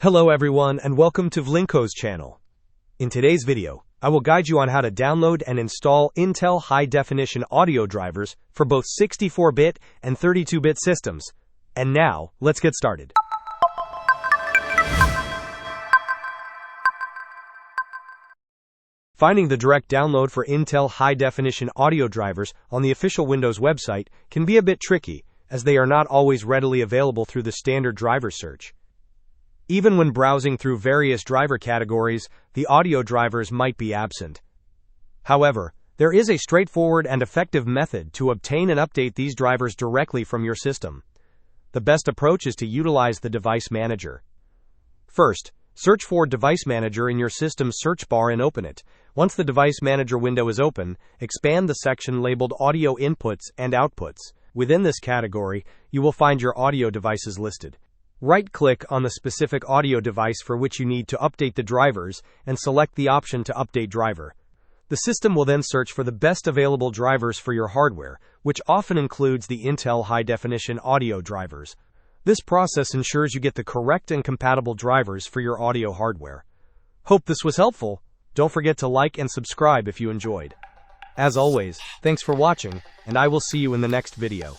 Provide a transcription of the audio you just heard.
Hello everyone and welcome to Vlinko's channel. In today's video, I will guide you on how to download and install Intel high-definition audio drivers for both 64-bit and 32-bit systems. And now, let's get started. Finding the direct download for Intel high-definition audio drivers on the official Windows website can be a bit tricky, as they are not always readily available through the standard driver search. Even when browsing through various driver categories, the audio drivers might be absent. However, there is a straightforward and effective method to obtain and update these drivers directly from your system. The best approach is to utilize the Device Manager. First, search for Device Manager in your system's search bar and open it. Once the Device Manager window is open, expand the section labeled Audio Inputs and Outputs. Within this category, you will find your audio devices listed. Right-click on the specific audio device for which you need to update the drivers and select the option to update driver. The system will then search for the best available drivers for your hardware, which often includes the Intel high-definition audio drivers. This process ensures you get the correct and compatible drivers for your audio hardware. Hope this was helpful. Don't forget to like and subscribe if you enjoyed. As always, thanks for watching, and I will see you in the next video.